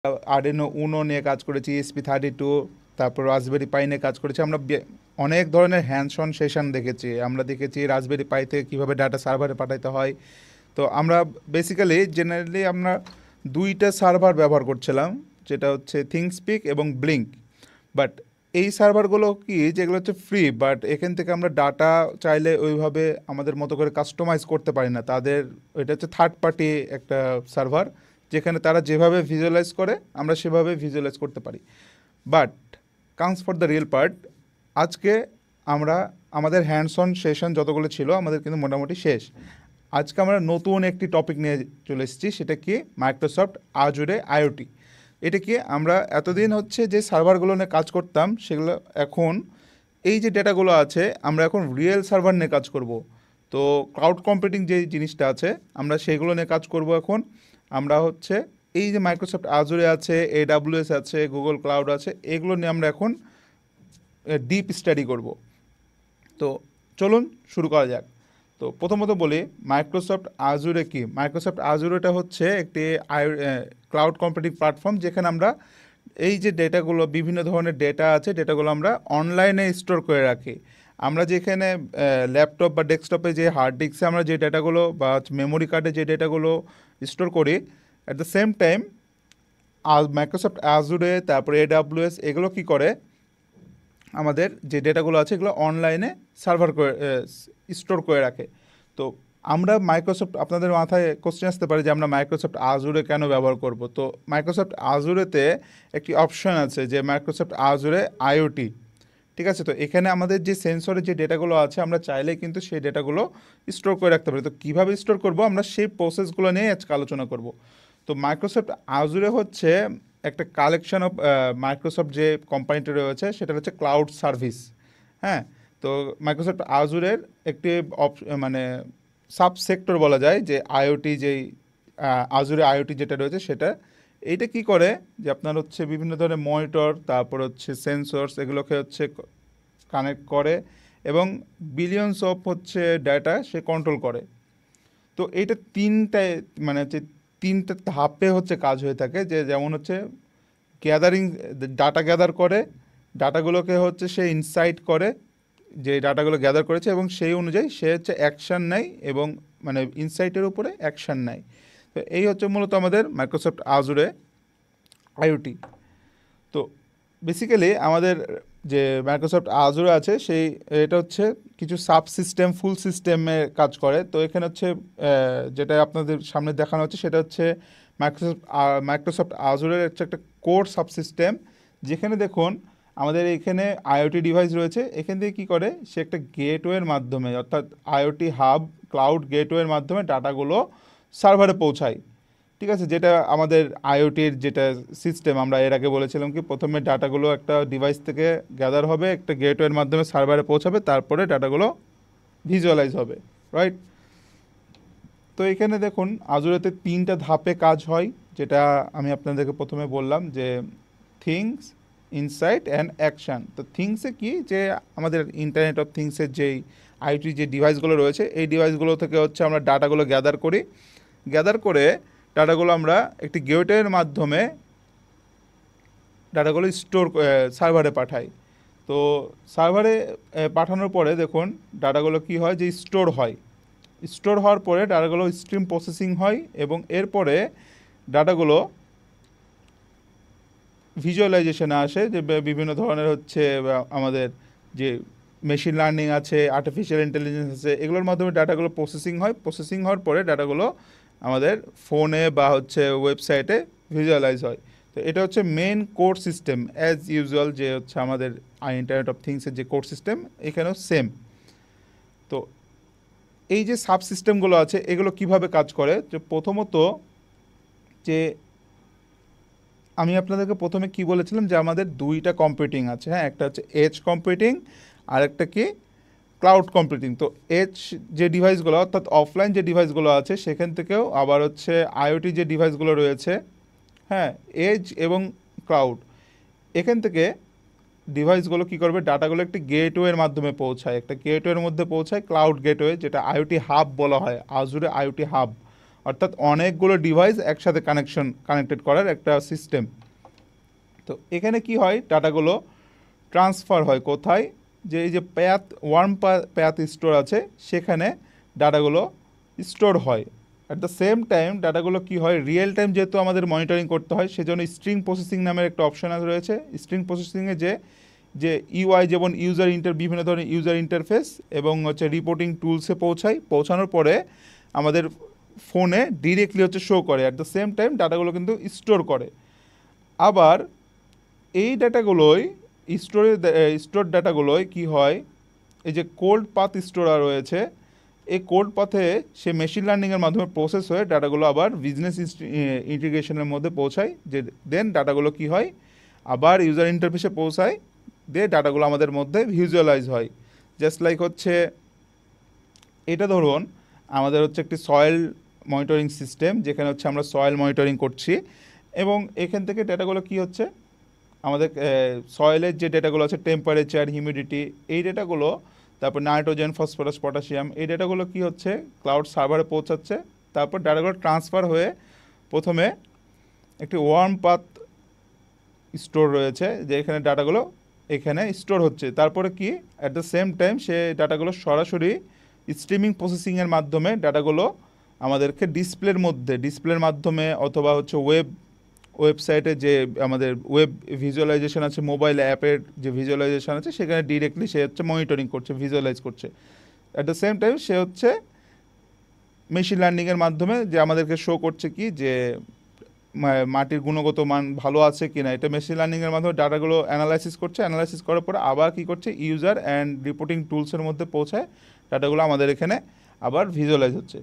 Arduino উনো নিয়ে কাজ করেছি, ESP32, তারপর রাসবেরি পাই নিয়ে কাজ করেছি। আমরা অনেক ধরনের হ্যান্ডস অন সেশন দেখেছি। আমরা দেখেছি রাসবেরি পাই থেকে কীভাবে ডাটা সার্ভারে পাঠাতে হয়। তো আমরা বেসিক্যালি জেনারেলি আমরা দুইটা সার্ভার ব্যবহার করছিলাম, যেটা হচ্ছে থিংসপিক এবং ব্লিঙ্ক। বাট এই সার্ভারগুলো কি, যেগুলো হচ্ছে ফ্রি, বাট এখান থেকে আমরা ডাটা চাইলে ওইভাবে আমাদের মতো করে কাস্টমাইজ করতে পারি না। তাদের এটা হচ্ছে থার্ড পার্টি একটা সার্ভার, যেখানে তারা যেভাবে ভিজুয়ালাইজ করে আমরা সেভাবে ভিজুয়ালাইজ করতে পারি। But comes for the real part, আজকে আমরা আমাদের হ্যান্ডস অন সেশন যতগুলো ছিল আমাদের কিন্তু মোটামুটি শেষ। আজকে আমরা নতুন একটি টপিক নিয়ে চলে এসেছি, সেটা কি মাইক্রোসফট আজুরে আইওটি। এটা কি, আমরা এতদিন হচ্ছে যে সার্ভারগুলো নিয়ে কাজ করতাম সেগুলো এখন এই যে ডেটাগুলো আছে আমরা এখন রিয়েল সার্ভার নিয়ে কাজ করব। তো ক্লাউড কম্পিউটিং যে জিনিসটা আছে আমরা সেগুলো নিয়ে কাজ করব এখন। আমরা হচ্ছে এই যে মাইক্রোসফট আজুরে আছে, AWS আছে, গুগল ক্লাউড আছে, এগুলো নিয়ে আমরা এখন ডিপ স্টাডি করব। তো চলুন শুরু করা যাক। তো প্রথমত বলি মাইক্রোসফট আজুরে কি। মাইক্রোসফট আজুরেটা হচ্ছে একটি ক্লাউড কম্পিউটিং প্ল্যাটফর্ম, যেখানে আমরা এই যে ডেটাগুলো, বিভিন্ন ধরনের ডেটা আছে, ডেটাগুলো আমরা অনলাইনে স্টোর করে রাখি। আমরা যেখানে ল্যাপটপ বা ডেস্কটপে যে হার্ড ডিস্কে আমরা যে ডেটাগুলো বা মেমোরি কার্ডে যে ডেটাগুলো স্টোর করি, at the same time Microsoft Azure, তারপরে AWS, এগুলো কি করে, আমাদের যে ডেটাগুলো আছে এগুলো অনলাইনে সার্ভার করে স্টোর করে রাখে। তো আমরা মাইক্রোসফট, আপনাদের মাথায় কোশ্চেন আসতে পারে যে আমরা মাইক্রোসফট আজুরে কেন ব্যবহার করব। তো মাইক্রোসফট আজুরেতে একটি অপশন আছে যে মাইক্রোসফট আজুরে আইওটি, ঠিক আছে। তো এখানে আমাদের যে সেন্সরের যে ডেটাগুলো আছে আমরা চাইলে কিন্তু সেই ডেটাগুলো স্টোর করে রাখতে পারি। তো কীভাবে স্টোর করব আমরা সেই প্রসেসগুলো নিয়ে আজকে আলোচনা করব। তো মাইক্রোসফট আজুরে হচ্ছে একটা কালেকশন অফ মাইক্রোসফট যে কোম্পানিটা রয়েছে সেটা হচ্ছে ক্লাউড সার্ভিস। হ্যাঁ, তো মাইক্রোসফট আজুরের একটি মানে সাব সেক্টর বলা যায় যে আইওটি, যেই আজুরে আইওটি যেটা রয়েছে সেটা। এইটা কি করে যে আপনার হচ্ছে বিভিন্ন ধরনের মনিটর, তারপর হচ্ছে সেন্সরস, এগুলোকে হচ্ছে কানেক্ট করে এবং বিলিয়নস অফ হচ্ছে ডাটা সে কন্ট্রোল করে। তো এইটা তিনটায় মানে হচ্ছে তিনটে ধাপে হচ্ছে কাজ হয়ে থাকে। যে যেমন হচ্ছে গ্যাদারিং, ডাটা গ্যাদার করে, ডাটাগুলোকে হচ্ছে সে ইনসাইট করে, যে ডাটাগুলো গ্যাদার করেছে এবং সেই অনুযায়ী সে হচ্ছে অ্যাকশান নেয় এবং মানে ইনসাইটের উপরে অ্যাকশান নেয়। তো এই হচ্ছে মূলত আমাদের মাইক্রোসফট আজুরে আইওটি। তো বেসিক্যালি আমাদের যে মাইক্রোসফট আজুরে আছে সেই এটা হচ্ছে কিছু সাব সিস্টেম, ফুল সিস্টেমে কাজ করে। তো এখানে হচ্ছে যেটা আপনাদের সামনে দেখানো হচ্ছে সেটা হচ্ছে মাইক্রোসফট আজুরের হচ্ছে একটা কোর সাব সিস্টেম, যেখানে দেখুন আমাদের এখানে আইওটি ডিভাইস রয়েছে। এখান থেকে কী করে, সে একটা গেটওয়ের মাধ্যমে, অর্থাৎ আইওটি হাব ক্লাউড গেটওয়ের মাধ্যমে ডাটাগুলো সার্ভারে পৌঁছায়, ঠিক আছে। যেটা আমাদের আইওটির যেটা সিস্টেম, আমরা এর আগে বলেছিলাম কি প্রথমে ডাটাগুলো একটা ডিভাইস থেকে গ্যাদার হবে, একটা গেটওয়ের মাধ্যমে সার্ভারে পৌঁছাবে, তারপরে ডাটাগুলো ভিজুয়ালাইজ হবে, রাইট। তো এখানে দেখুন আজুরেতে তিনটা ধাপে কাজ হয়, যেটা আমি আপনাদেরকে প্রথমে বললাম যে থিংস, ইনসাইট অ্যান্ড অ্যাকশান। তো থিংসে কি, যে আমাদের ইন্টারনেট অফ থিংসের যেই আইওটি যে ডিভাইসগুলো রয়েছে এই ডিভাইসগুলো থেকে হচ্ছে আমরা ডাটাগুলো গ্যাদার করি। গ্যাদার করে ডাটাগুলো আমরা একটি গেটওয়ের মাধ্যমে ডাটাগুলো স্টোর সার্ভারে পাঠাই। তো সার্ভারে পাঠানোর পরে দেখুন ডাটাগুলো কি হয়, যে স্টোর হয়। স্টোর হওয়ার পরে ডাটাগুলো স্ট্রিম প্রসেসিং হয় এবং এরপরে ডাটাগুলো ভিজুয়ালাইজেশনে আসে, যে বিভিন্ন ধরনের হচ্ছে আমাদের যে মেশিন লার্নিং আছে, আর্টিফিশিয়াল ইন্টেলিজেন্স আছে, এগুলোর মাধ্যমে ডাটাগুলো প্রসেসিং হয়। প্রসেসিং হওয়ার পরে ডাটাগুলো আমাদের ফোনে বা হচ্ছে ওয়েবসাইটে ভিজুয়ালাইজ হয়। তো এটা হচ্ছে main core system as usual, যে হচ্ছে আমাদের ইন্টারনেট অফ থিংসের যে কোর সিস্টেম এখানেও সেম। তো এই যে সাব সিস্টেমগুলো আছে এগুলো কিভাবে কাজ করে, যে প্রথমত যে আমি আপনাদেরকে প্রথমে কি বলেছিলাম যে আমাদের দুইটা কম্পিউটিং আছে। হ্যাঁ, একটা হচ্ছে এজ কম্পিউটিং আর একটা কি ক্লাউড কম্পিউটিং। তো এজ যে ডিভাইসগুলো, অর্থাৎ অফলাইন যে ডিভাইসগুলো আছে সেখান থেকেও আবার হচ্ছে আইওটি যে ডিভাইসগুলো রয়েছে, হ্যাঁ, এজ এবং ক্লাউড, এখান থেকে ডিভাইসগুলো কী করবে, ডাটাগুলো একটি গেটওয়ের মাধ্যমে পৌঁছায়, একটা গেটওয়ের মধ্যে পৌঁছায়, ক্লাউড গেটওয়ে, যেটা আইওটি হাব বলা হয়, আজুরে আইওটি হাব। অর্থাৎ অনেকগুলো ডিভাইস একসাথে কানেক্টেড করার একটা সিস্টেম। তো এখানে কি হয়, ডাটাগুলো ট্রান্সফার হয় কোথায়, যে এই যে ওয়ার্ম প্যাথ স্টোর আছে সেখানে ডাটাগুলো স্টোর হয়। অ্যাট দ্য সেম টাইম ডাটাগুলো কি হয়, রিয়েল টাইম যেহেতু আমাদের মনিটরিং করতে হয়, সেজন্য স্ট্রিং প্রসেসিং নামের একটা অপশন রয়েছে। স্ট্রিং প্রসেসিংয়ে যে ইউআই যেমন বিভিন্ন ধরনের ইউজার ইন্টারফেস এবং হচ্ছে রিপোর্টিং টুলসে পৌঁছানোর পরে আমাদের ফোনে ডিরেক্টলি হচ্ছে শো করে। অ্যাট দ্য সেম টাইম ডাটাগুলো কিন্তু স্টোর করে। আবার এই ডাটাগুলোই স্টোর ডাটাগুলোই কি হয়, এই যে কোল্ড পাথ স্টোর রয়েছে, এই কোল্ড পাথে সে মেশিন লার্নিংয়ের মাধ্যমে প্রসেস হয়ে ডাটাগুলো আবার বিজনেস ইন্টিগ্রেশনের মধ্যে পৌঁছায়, যে দেন ডাটাগুলো কি হয় আবার ইউজার ইন্টারফেসে পৌঁছায়, দিয়ে ডাটাগুলো আমাদের মধ্যে ভিজুয়ালাইজ হয়। জাস্ট লাইক হচ্ছে এটা ধরুন আমাদের হচ্ছে একটি সয়েল মনিটরিং সিস্টেম, যেখানে হচ্ছে আমরা সয়েল মনিটরিং করছি, এবং এখান থেকে ডেটাগুলো কি হচ্ছে আমাদের সয়েলের যে ডেটাগুলো আছে, টেম্পারেচার, হিউমিডিটি, এই ডেটাগুলো, তারপর নাইট্রোজেন, ফসফরাস, পটাশিয়াম, এই ডেটাগুলো কি হচ্ছে ক্লাউড সার্ভারে পৌঁছাচ্ছে। তারপর ডেটাগুলো ট্রান্সফার হয়ে প্রথমে একটি ওয়ার্ম পাথ স্টোর রয়েছে, যে এখানে ডাটাগুলো এখানে স্টোর হচ্ছে। তারপরে কি অ্যাট দ্য সেম টাইম সে ডাটাগুলো সরাসরি স্ট্রিমিং প্রসেসিংয়ের মাধ্যমে ডাটাগুলো আমাদেরকে ডিসপ্লের মাধ্যমে অথবা হচ্ছে ওয়েবসাইটে যে আমাদের ওয়েব ভিজুয়ালাইজেশন আছে, মোবাইল অ্যাপের যে ভিজুয়ালাইজেশন আছে, সেখানে ডিরেক্টলি সে হচ্ছে মনিটরিং করছে, ভিজুয়ালাইজ করছে। অ্যাট দ্য সেম টাইম সে হচ্ছে মেশিন লার্নিংয়ের মাধ্যমে যে আমাদেরকে শো করছে কি যে মাটির গুণগত মান ভালো আছে কি না, এটা মেশিন লার্নিংয়ের মাধ্যমে ডাটাগুলো অ্যানালাইসিস করার পরে আবার কি করছে, ইউজার অ্যান্ড রিপোর্টিং টুলসের মধ্যে পৌঁছায় ডাটাগুলো আমাদের এখানে আবার ভিজুয়ালাইজ হচ্ছে।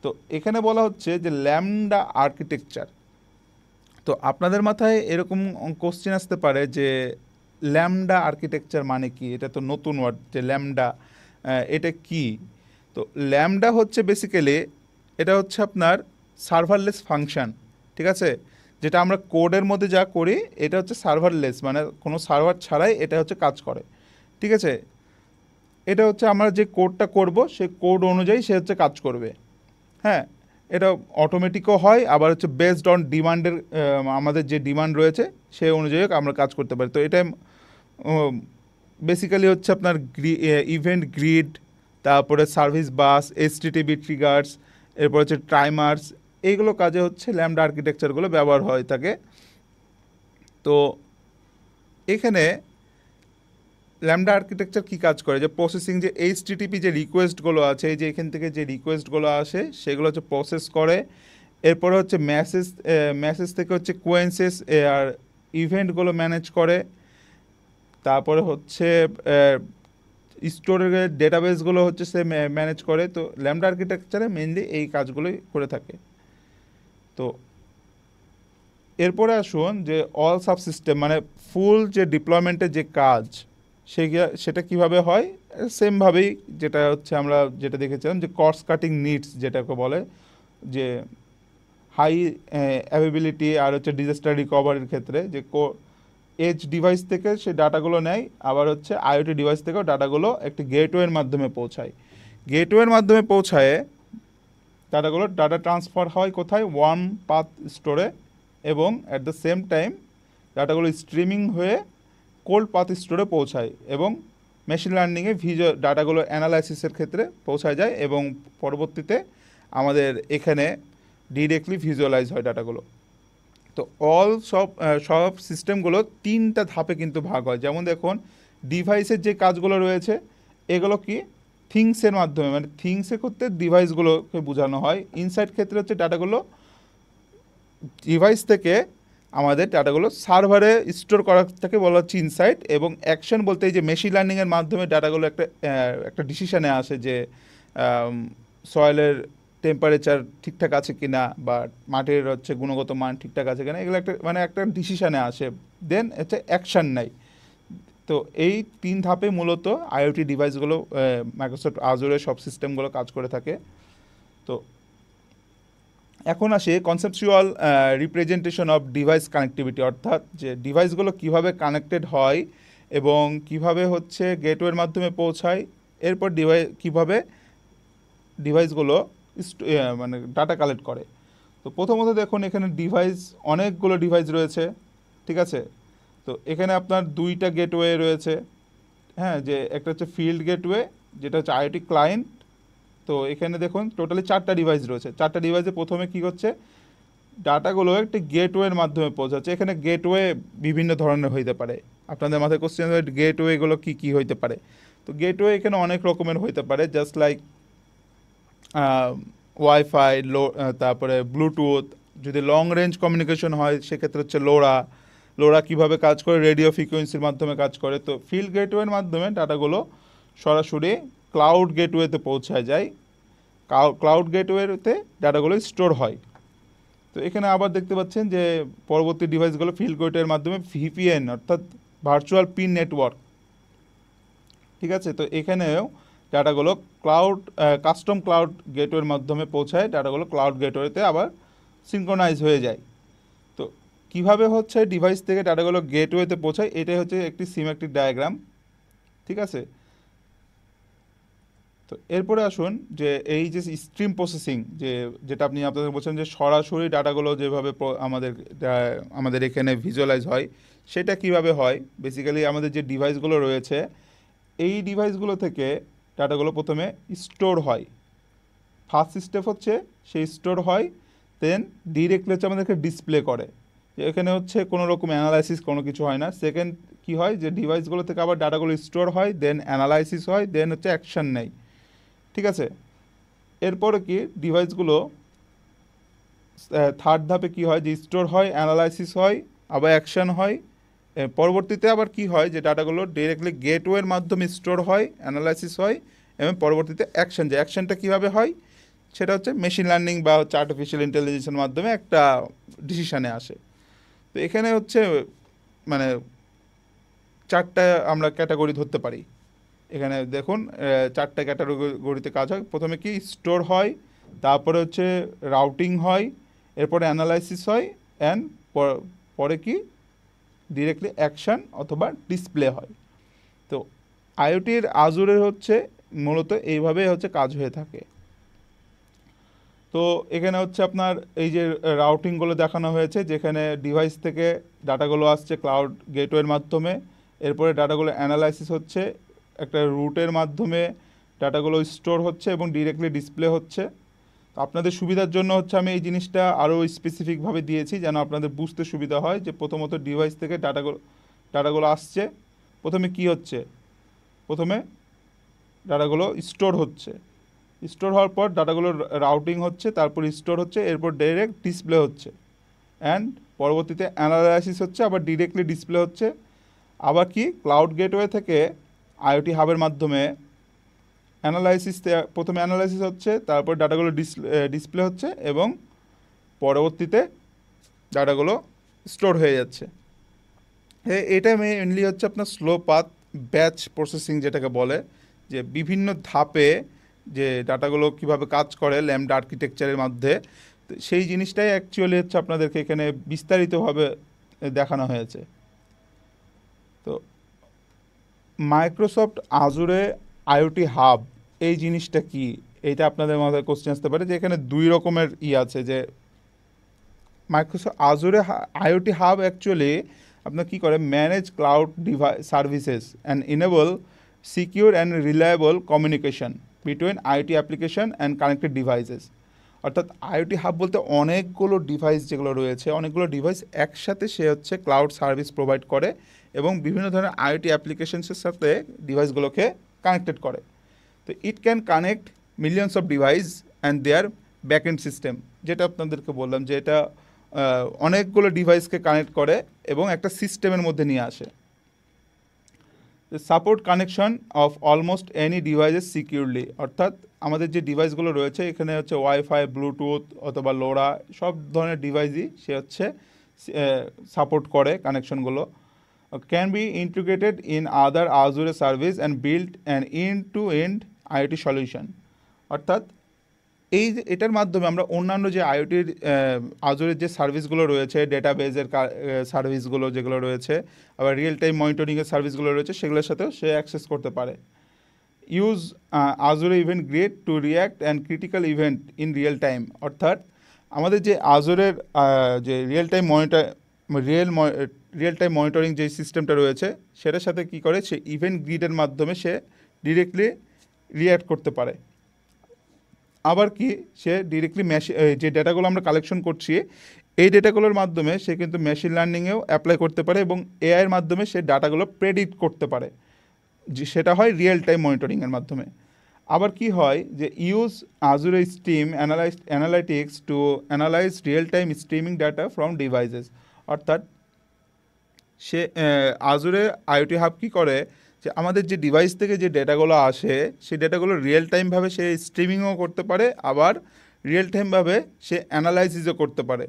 তো এখানে বলা হচ্ছে যে ল্যামডা আর্কিটেকচার। তো আপনাদের মাথায় এরকম কোশ্চেন আসতে পারে যে ল্যামডা আর্কিটেকচার মানে কি, এটা তো নতুন ওয়ার্ড, যে ল্যামডা এটা কি। তো ল্যামডা হচ্ছে বেসিক্যালি এটা হচ্ছে আপনার সার্ভারলেস ফাংশন, ঠিক আছে, যেটা আমরা কোডের মধ্যে যা করি এটা হচ্ছে সার্ভারলেস, মানে কোনো সার্ভার ছাড়াই এটা হচ্ছে কাজ করে, ঠিক আছে। এটা হচ্ছে আমরা যে কোডটা করব সেই কোড অনুযায়ী সে হচ্ছে কাজ করবে। হ্যাঁ, এটা অটোমেটিকও হয়, আবার হচ্ছে বেসড অন ডিমান্ডের, আমাদের যে ডিমান্ড রয়েছে সেই অনুযায়ী আমরা কাজ করতে পারি। তো এটা বেসিক্যালি হচ্ছে আপনার ইভেন্ট গ্রিড, তারপরে সার্ভিস বাস, HTTP ট্রিগার্স, এরপর হচ্ছে টাইমার্স, এইগুলো কাজে হচ্ছে ল্যামডা আর্কিটেকচারগুলো ব্যবহার হয় থাকে। তো এখানে ল্যামডা আর্কিটেকচার কী কাজ করে, যে প্রসেসিং, যে HTTP যে রিকোয়েস্টগুলো আছে, এই যে এখান থেকে যে রিকোয়েস্টগুলো আসে সেগুলো হচ্ছে প্রসেস করে। এরপরে হচ্ছে মেসেজ থেকে হচ্ছে কোয়েন্সেস আর ইভেন্টগুলো ম্যানেজ করে। তারপরে হচ্ছে স্টোরের ডেটাবেসগুলো হচ্ছে সে ম্যানেজ করে। তো ল্যামডা আর্কিটেকচারে মেইনলি এই কাজগুলোই করে থাকে। তো এরপরে আসুন যে অল সাবসিস্টেম, মানে ফুল যে ডিপ্লয়মেন্টের যে কাজ সেটা কিভাবে হয়, সেমভাবেই যেটা হচ্ছে আমরা যেটা দেখেছিলাম যে কস্ট কাটিং নিডস যেটাকে বলে, যে হাই অ্যাভেবিলিটি আর হচ্ছে ডিজাস্টার রিকভারির ক্ষেত্রে যে এজ ডিভাইস থেকে সে ডাটাগুলো নেয়, আবার হচ্ছে আইওটি ডিভাইস থেকেও ডাটাগুলো একটি গেটওয়ের মাধ্যমে পৌঁছায়। ডাটা ট্রান্সফার হয় কোথায়, ওয়ার্ম পাথ স্টোরে, এবং অ্যাট দ্য সেম টাইম ডাটাগুলো স্ট্রিমিং হয়ে কোল্ড পাথ স্টোরে পৌঁছায়, এবং মেশিন লার্নিংয়ে ডাটাগুলো অ্যানালাইসিসের ক্ষেত্রে পৌঁছায় যায়, এবং পরবর্তীতে আমাদের এখানে ডিরেক্টলি ভিজুয়ালাইজ হয় ডাটাগুলো। তো সব সিস্টেমগুলো 3টা ধাপে কিন্তু ভাগ হয়। যেমন দেখুন ডিভাইসের যে কাজগুলো রয়েছে এগুলো কি থিংসের মাধ্যমে, মানে থিংসের ক্ষেত্রে ডিভাইসগুলোকে বোঝানো হয়। ইনসাইট ক্ষেত্রে হচ্ছে ডাটাগুলো ডিভাইস থেকে আমাদের ডাটাগুলো সার্ভারে স্টোর করা থেকে বলা হচ্ছে ইনসাইট, এবং অ্যাকশন বলতে এই যে মেশিন লার্নিংয়ের মাধ্যমে ডাটাগুলো একটা ডিসিশনে আসে যে সয়েলের টেম্পারেচার ঠিকঠাক আছে কি না, বা মাটির হচ্ছে গুণগত মান ঠিকঠাক আছে কিনা, এগুলো একটা ডিসিশনে আসে, দেন হচ্ছে অ্যাকশান নেয়। তো এই 3 ধাপে মূলত আইওটি ডিভাইসগুলো, মাইক্রোসফট আজুরের সব সিস্টেমগুলো কাজ করে থাকে। তো এখন আসে conceptual representation of device connectivity, অর্থাৎ যে ডিভাইসগুলো কিভাবে কানেক্টেড হয় এবং কিভাবে হচ্ছে গেটওয়ের মাধ্যমে পৌঁছায়, এরপর কিভাবে ডিভাইসগুলো মানে ডাটা কালেক্ট করে। তো প্রথমত দেখুন এখানে ডিভাইস, অনেকগুলো ডিভাইস রয়েছে, ঠিক আছে। তো এখানে আপনার দুইটা গেটওয়ে রয়েছে, হ্যাঁ, যে একটা হচ্ছে ফিল্ড গেটওয়ে যেটা হচ্ছে আইওটি ক্লায়েন্ট। তো এখানে দেখুন টোটালি 4টা ডিভাইস রয়েছে। 4টা ডিভাইসে প্রথমে কী করছে, ডাটাগুলো একটি গেটওয়ের মাধ্যমে পৌঁছাচ্ছে। এখানে গেটওয়ে বিভিন্ন ধরনের হইতে পারে। আপনাদের মাথায় কোশ্চেন গেটওয়েগুলো কী কী হইতে পারে। তো গেটওয়ে এখানে অনেক রকমের হইতে পারে, জাস্ট লাইক ওয়াইফাই, তারপরে ব্লুটুথ। যদি লং রেঞ্জ কমিউনিকেশন হয় সেক্ষেত্রে হচ্ছে লোরা। লোরা কীভাবে কাজ করে, রেডিও ফ্রিকোয়েন্সির মাধ্যমে কাজ করে। তো ফিল্ড গেটওয়ের মাধ্যমে ডাটাগুলো সরাসরি ক্লাউড গেটওয়েতে পৌঁছায় যায়। ক্লাউড গেটওয়েতে ডাটাগুলো স্টোর হয়। তো এখানে আবার দেখতে পাচ্ছেন যে পরবর্তী ডিভাইসগুলো ফিল্ড গেটওয়ের মাধ্যমে ভিপিএন অর্থাৎ ভার্চুয়াল পিন নেটওয়ার্ক, ঠিক আছে। তো এখানেও ডাটাগুলো কাস্টম ক্লাউড গেটওয়ের মাধ্যমে পৌঁছায়, ডাটাগুলো ক্লাউড গেটওয়েতে আবার সিনক্রোনাইজ হয়ে যায়। তো কিভাবে হচ্ছে ডিভাইস থেকে ডাটাগুলো গেটওয়েতে পৌঁছায়, এটাই হচ্ছে একটি সিমেট্রিক ডায়াগ্রাম, ঠিক আছে। তো এরপরে আসুন যে এই যে স্ট্রিম প্রসেসিং, যেটা আপনি আপনাদের বলছেন যে সরাসরি ডাটাগুলো যেভাবে আমাদের এখানে ভিজুয়ালাইজ হয়, সেটা কিভাবে হয়। বেসিক্যালি আমাদের যে ডিভাইসগুলো রয়েছে, এই ডিভাইসগুলো থেকে ডাটাগুলো প্রথমে স্টোর হয়। ফার্স্ট স্টেপ হচ্ছে সেই স্টোর হয়, দেন ডিরেক্টলি হচ্ছে আমাদেরকে ডিসপ্লে করে। যে এখানে হচ্ছে কোনো রকম অ্যানালাইসিস কোনো কিছু হয় না। সেকেন্ড কি হয়, যে ডিভাইসগুলো থেকে আবার ডাটাগুলো স্টোর হয়, দেন অ্যানালাইসিস হয়, দেন হচ্ছে অ্যাকশন নেয়, ঠিক আছে। এরপরে কি ডিভাইসগুলো থার্ড ধাপে কি হয়, যে স্টোর হয়, অ্যানালাইসিস হয়, আবার অ্যাকশন হয়। পরবর্তীতে আবার কি হয়, যে ডাটাগুলো ডিরেক্টলি গেটওয়ের মাধ্যমে স্টোর হয়, অ্যানালাইসিস হয়, এবং পরবর্তীতে অ্যাকশন, যে অ্যাকশনটা কীভাবে হয় সেটা হচ্ছে মেশিন লার্নিং বা হচ্ছে আর্টিফিশিয়াল ইন্টেলিজেন্সের মাধ্যমে একটা ডিসিশানে আসে। তো এখানে হচ্ছে মানে 4টা আমরা ক্যাটাগরি ধরতে পারি। এখানে দেখুন 4টা ক্যাটাগরিতে কাজ হয়। প্রথমে কি স্টোর হয়, তারপরে হচ্ছে রাউটিং হয়, এরপরে অ্যানালাইসিস হয়, অ্যান্ড পরে কি ডিরেক্টলি অ্যাকশন অথবা ডিসপ্লে হয়। তো আইওটির আজুরের হচ্ছে মূলত এইভাবে হচ্ছে কাজ হয়ে থাকে। তো এখানে হচ্ছে আপনার এই যে রাউটিংগুলো দেখানো হয়েছে, যেখানে ডিভাইস থেকে ডাটাগুলো আসছে ক্লাউড গেটওয়ের মাধ্যমে, এরপরে ডাটাগুলো অ্যানালাইসিস হচ্ছে, একটা রুটের মাধ্যমে ডাটাগুলো স্টোর হচ্ছে এবং ডিরেক্টলি ডিসপ্লে হচ্ছে। তো আপনাদের সুবিধার জন্য হচ্ছে আমি এই জিনিসটা আরও স্পেসিফিকভাবে দিয়েছি, যেন আপনাদের বুঝতে সুবিধা হয়। যে প্রথমত ডিভাইস থেকে ডাটাগুলো আসছে, প্রথমে কি হচ্ছে, প্রথমে ডাটাগুলো স্টোর হচ্ছে, স্টোর হওয়ার পর ডাটাগুলোর রাউটিং হচ্ছে, তারপর স্টোর হচ্ছে, এরপর ডাইরেক্ট ডিসপ্লে হচ্ছে, অ্যান্ড পরবর্তীতে অ্যানালাইসিস হচ্ছে, আবার ডিরেক্টলি ডিসপ্লে হচ্ছে। আবার কি ক্লাউড গেটওয়ে থেকে আইওটি হাবের মাধ্যমে প্রথমে অ্যানালাইসিস হচ্ছে, তারপর ডাটাগুলো ডিসপ্লে হচ্ছে, এবং পরবর্তীতে ডাটাগুলো স্টোর হয়ে যাচ্ছে। এটা মেইনলি হচ্ছে আপনার স্লো পাথ ব্যাচ প্রসেসিং যেটাকে বলে, যে বিভিন্ন ধাপে যে ডাটাগুলো কিভাবে কাজ করে ল্যাম্বডা আর্কিটেকচারের মধ্যে। তো সেই জিনিসটাই অ্যাকচুয়ালি হচ্ছে আপনাদেরকে এখানে বিস্তারিতভাবে দেখানো হয়েছে। তো মাইক্রোসফট আজুরে আইওটি হাব এই জিনিসটা কি, এইটা আপনাদের মাথায় কোশ্চেন আসতে পারে। যে এখানে 2 রকমের আছে, যে মাইক্রোসফট আজুরে আইওটি হাব অ্যাকচুয়ালি আপনার কী করে, manage cloud services and enable secure and reliable communication between IoT application and connected devices. অর্থাৎ আইওটি হাব বলতে অনেকগুলো ডিভাইস যেগুলো রয়েছে, অনেকগুলো ডিভাইস একসাথে সে হচ্ছে ক্লাউড সার্ভিস প্রোভাইড করে এবং বিভিন্ন ধরনের আইওটি অ্যাপ্লিকেশনসের সাথে ডিভাইসগুলোকে কানেক্টেড করে। তো it can connect millions of device and their backend system, যেটা আপনাদেরকে বললাম, যে এটা অনেকগুলো ডিভাইসকে কানেক্ট করে এবং একটা সিস্টেমের মধ্যে নিয়ে আসে। Support connection off almost any devices securely, অর্থাৎ আমাদের যে ডিভাইসগুলো রয়েছে এখানে হচ্ছে ওয়াইফাই, ব্লুটুথ অথবা লোরা সব ধরনের ডিভাইসই সে হচ্ছে সাপোর্ট করে কানেকশনগুলো। Can be integrated in other Azure service and build an end to end IoT solution. অর্থাৎ এটার মাধ্যমে আমরা অন্যান্য যে আইওটির আজুরের যে সার্ভিসগুলো রয়েছে, ডেটাবেজের সার্ভিসগুলো যেগুলো রয়েছে, আবার রিয়েল টাইম মনিটরিংয়ের সার্ভিসগুলো রয়েছে, সেগুলোর সাথেও সে অ্যাক্সেস করতে পারে। Use Azure Event Grid to react and critical event in real time. অর্থাৎ আমাদের যে আজুরের যে রিয়েল টাইম মনিটরিং যে সিস্টেমটা রয়েছে সেটার সাথে কি করে, সে ইভেন্ট গ্রিডের মাধ্যমে সে ডিরেক্টলি রিয়্যাক্ট করতে পারে। আবার কি, সে ডিরেক্টলি যে ডেটাগুলো আমরা কালেকশন করছি এই ডেটাগুলোর মাধ্যমে সে কিন্তু মেশিন লার্নিংয়েও অ্যাপ্লাই করতে পারে এবং এআইয়ের মাধ্যমে সে ডাটাগুলো প্রেডিক্ট করতে পারে, যে সেটা হয় রিয়েল টাইম মনিটরিংয়ের মাধ্যমে। আবার কি হয় যে use Azure Stream Analytics to analyse real time streaming data from devices. অর্থাৎ সে আজুরে আইওটি হাব কী করে, যে আমাদের যে ডিভাইস থেকে যে ডেটাগুলো আসে সেই ডেটাগুলো রিয়েল টাইমভাবে সে স্ট্রিমিংও করতে পারে, আবার রিয়েল টাইমভাবে সে অ্যানালাইসিসও করতে পারে।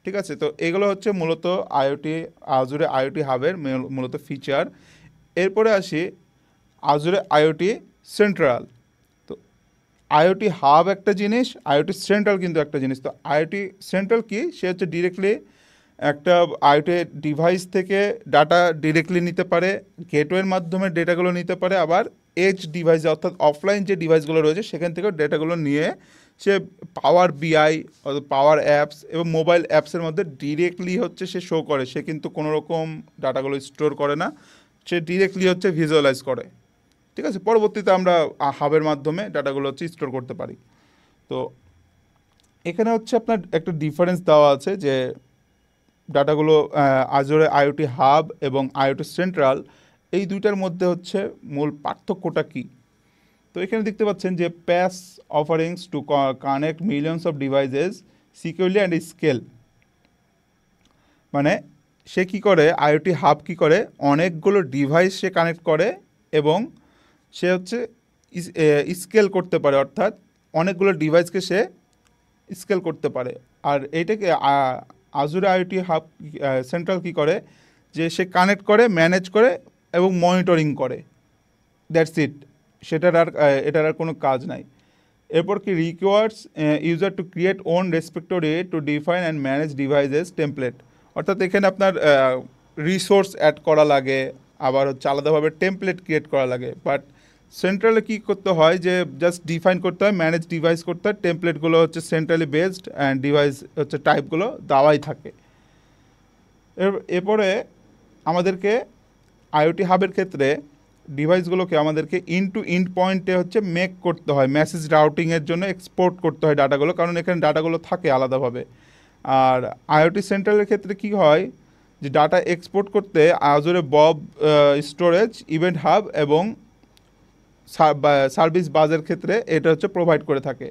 ঠিক আছে, তো এগুলো হচ্ছে মূলত আজুরে আইওটি হাবের মূলত ফিচার। এরপরে আসি আজুরে আইওটি সেন্ট্রাল। তো আইওটি হাব একটা জিনিস, আইওটি সেন্ট্রাল কিন্তু একটা জিনিস। তো আইওটি সেন্ট্রাল কি, সে হচ্ছে ডিরেক্টলি একটা আইওটি ডিভাইস থেকে ডাটা ডিরেক্টলি নিতে পারে, গেটওয়ের মাধ্যমে ডেটাগুলো নিতে পারে, আবার এজ ডিভাইসে অর্থাৎ অফলাইন যে ডিভাইসগুলো রয়েছে সেখান থেকেও ডেটাগুলো নিয়ে সে পাওয়ার বিআই, পাওয়ার অ্যাপস এবং মোবাইল অ্যাপসের মধ্যে ডিরেক্টলি হচ্ছে সে শো করে। সে কিন্তু কোনো রকম ডাটাগুলো স্টোর করে না, সে ডিরেক্টলি হচ্ছে ভিজুয়ালাইজ করে। ঠিক আছে, পরবর্তীতে আমরা হাবের মাধ্যমে ডাটাগুলো হচ্ছে স্টোর করতে পারি। তো এখানে হচ্ছে আপনার একটা ডিফারেন্স দেওয়া আছে যে ডাটাগুলো আজরে আইওটি হাব এবং আইওটি সেন্ট্রাল এই দুইটার মধ্যে হচ্ছে মূল পার্থক্যটা কী। তো এখানে দেখতে পাচ্ছেন যে PaaS offerings to connect millions of devices securely and scale. মানে সে কী করে, আইওটি হাব কী করে, অনেকগুলো ডিভাইস সে কানেক্ট করে এবং সে হচ্ছে স্কেল করতে পারে, অর্থাৎ অনেকগুলো ডিভাইসকে সে স্কেল করতে পারে। আর এইটাকে আজুরে আইওটি হাব সেন্ট্রাল কী করে, যে সে কানেক্ট করে, ম্যানেজ করে এবং মনিটরিং করে, দ্যাটস ইট। এটার আর কোনো কাজ নাই। এরপর কি, requires user to create own repository to define and manage devices template. অর্থাৎ এখানে আপনার রিসোর্স অ্যাড করা লাগে, আবার হচ্ছে আলাদাভাবে টেমপ্লেট ক্রিয়েট করা লাগে। বাট সেন্ট্রালে কী করতে হয়, যে জাস্ট ডিফাইন করতে হয়, ম্যানেজ ডিভাইস করতে হয়, টেমপ্লেটগুলো হচ্ছে সেন্ট্রালি বেসড অ্যান্ড ডিভাইস হচ্ছে টাইপগুলো দেওয়াই থাকে। এরপরে আমাদেরকে আইওটি হাবের ক্ষেত্রে ডিভাইসগুলোকে আমাদেরকে টু ইন্ড পয়েন্টে হচ্ছে মেক করতে হয়, মেসেজ রাউটিংয়ের জন্য এক্সপোর্ট করতে হয় ডাটাগুলো, কারণ এখানে ডাটাগুলো থাকে আলাদাভাবে। আর আইওটি সেন্ট্রালের ক্ষেত্রে কি হয়, যে ডাটা এক্সপোর্ট করতে আজরে বব স্টোরেজ, ইভেন্ট হাব এবং সার্ভিস বাজের ক্ষেত্রে এটা হচ্ছে প্রোভাইড করে থাকে।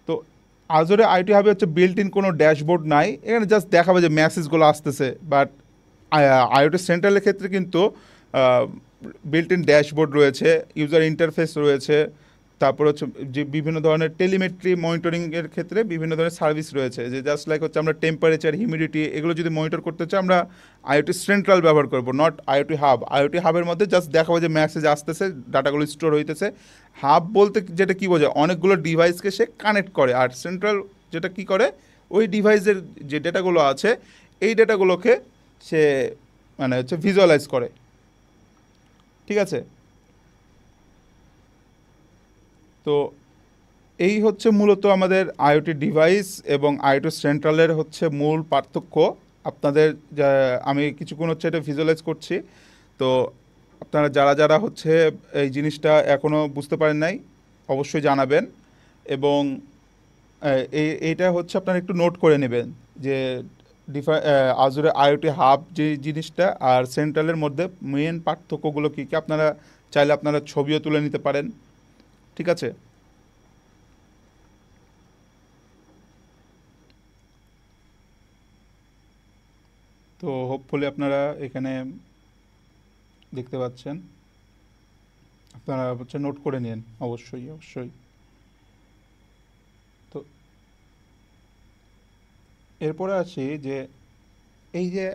তো আজরে আইওটি হাবে হচ্ছে বিল্ট ইন কোনো ড্যাশবোর্ড নাই, এখানে জাস্ট দেখাবে যে মেসেজগুলো আসতেছে। বাট আইওটি সেন্ট্রালের ক্ষেত্রে কিন্তু বিল্ট ইন ড্যাশবোর্ড রয়েছে, ইউজার ইন্টারফেস রয়েছে, তারপর হচ্ছে যে বিভিন্ন ধরনের টেলিমেট্রি মনিটরিংয়ের ক্ষেত্রে বিভিন্ন ধরনের সার্ভিস রয়েছে, যে জাস্ট লাইক হচ্ছে আমরা টেম্পারেচার, হিউমিডিটি এগুলো যদি মনিটর করতে চাই আমরা আইওটি সেন্ট্রাল ব্যবহার করব, নট আইওটি হাব। আইওটি হাবের মধ্যে জাস্ট দেখাবো যে মেসেজ আসতেছে, ডাটাগুলো স্টোর হইতেছে। হাব বলতে যেটা কী বোঝায়, অনেকগুলো ডিভাইসকে সে কানেক্ট করে। আর সেন্ট্রাল যেটা কী করে, ওই ডিভাইসের যে ডেটাগুলো আছে এই ডেটাগুলোকে সে মানে হচ্ছে ভিজুয়ালাইজ করে। ঠিক আছে, তো এই হচ্ছে মূলত আমাদের আইওটি ডিভাইস এবং আইওটি সেন্ট্রালের হচ্ছে মূল পার্থক্য। আপনাদের আমি কিছুক্ষণ হচ্ছে এটা ভিজুয়ালাইজ করছি। তো আপনারা যারা হচ্ছে এই জিনিসটা এখনও বুঝতে পারেন নাই অবশ্যই জানাবেন, এবং এইটা হচ্ছে আপনারা একটু নোট করে নেবেন যে আজুরে আইওটি হাব যে জিনিসটা আর সেন্ট্রালের মধ্যে মেন পার্থক্যগুলো কী কী। আপনারা চাইলে আপনারা ছবিও তুলে নিতে পারেন। ঠিক আছে, তো হোপফুলি আপনারা এখানে দেখতে পাচ্ছেন, আপনারা হচ্ছে নোট করে নিন অবশ্যই অবশ্যই। তো এরপরে আসি যে এই যে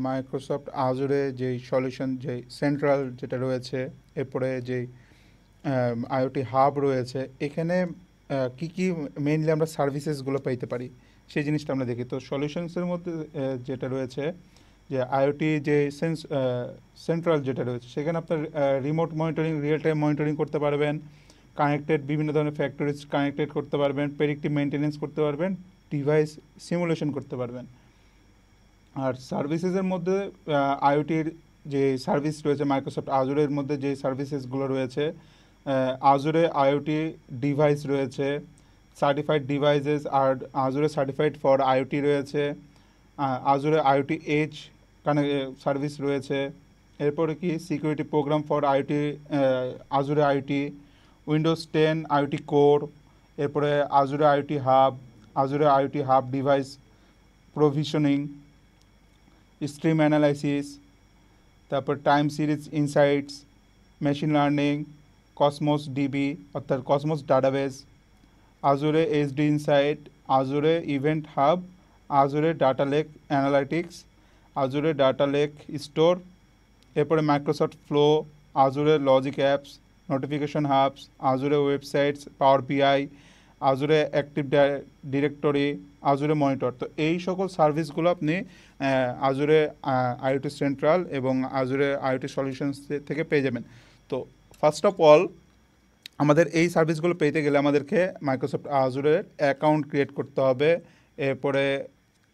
মাইক্রোসফট আজুরে যেই সলিউশন, যে সেন্ট্রাল যেটা রয়েছে, এরপরে যেই আইওটি হাব রয়েছে, এখানে কি কি মেইনলি আমরা সার্ভিসেসগুলো পাইতে পারি সেই জিনিসটা আমরা দেখি। তো সলিউশনসের মধ্যে যেটা রয়েছে, যে আইওটি যে সেন্ট্রাল যেটা রয়েছে সেখানে আপনার remote monitoring, real time monitoring করতে পারবেন, কানেক্টেড বিভিন্ন ধরনের ফ্যাক্টরিজ কানেক্টেড করতে পারবেন, প্রেডিক্টিভ মেনটেনেন্স করতে পারবেন, ডিভাইস সিমুলেশন করতে পারবেন। আর সার্ভিসেসের মধ্যে আইওটির যে সার্ভিস রয়েছে, মাইক্রোসফট আজুরের মধ্যে যে সার্ভিসেসগুলো রয়েছে, আজুরে আইওটি ডিভাইস রয়েছে, সার্টিফাইড ডিভাইসেস আর আজুরে সার্টিফাইড ফর আইওটি রয়েছে, আজুরে আইওটি এজ সার্ভিস রয়েছে। এরপরে কি security program for IoT, Azure IoT, Windows 10 IoT core, এরপরে Azure IoT hub, Azure IoT hub device provisioning, stream analysis, তারপর time series insights, machine learning, Cosmos DB অর্থাৎ Cosmos database, Azure HD insight, Azure event hub, Azure data lake analytics, Azure data lake store, এরপরে Microsoft Flow, Azure logic apps, notification hubs, Azure websites, Power BI, Azure active directory, Azure monitor. তো এই সকল সার্ভিসগুলো আপনি আজুরে IoT central এবং আজুরে IoT solutions থেকে পেয়ে যাবেন। তো ফার্স্ট অফ অল আমাদের এই সার্ভিসগুলো পেতে গেলে আমাদেরকে মাইক্রোসফট আজুরের অ্যাকাউন্ট ক্রিয়েট করতে হবে, এরপরে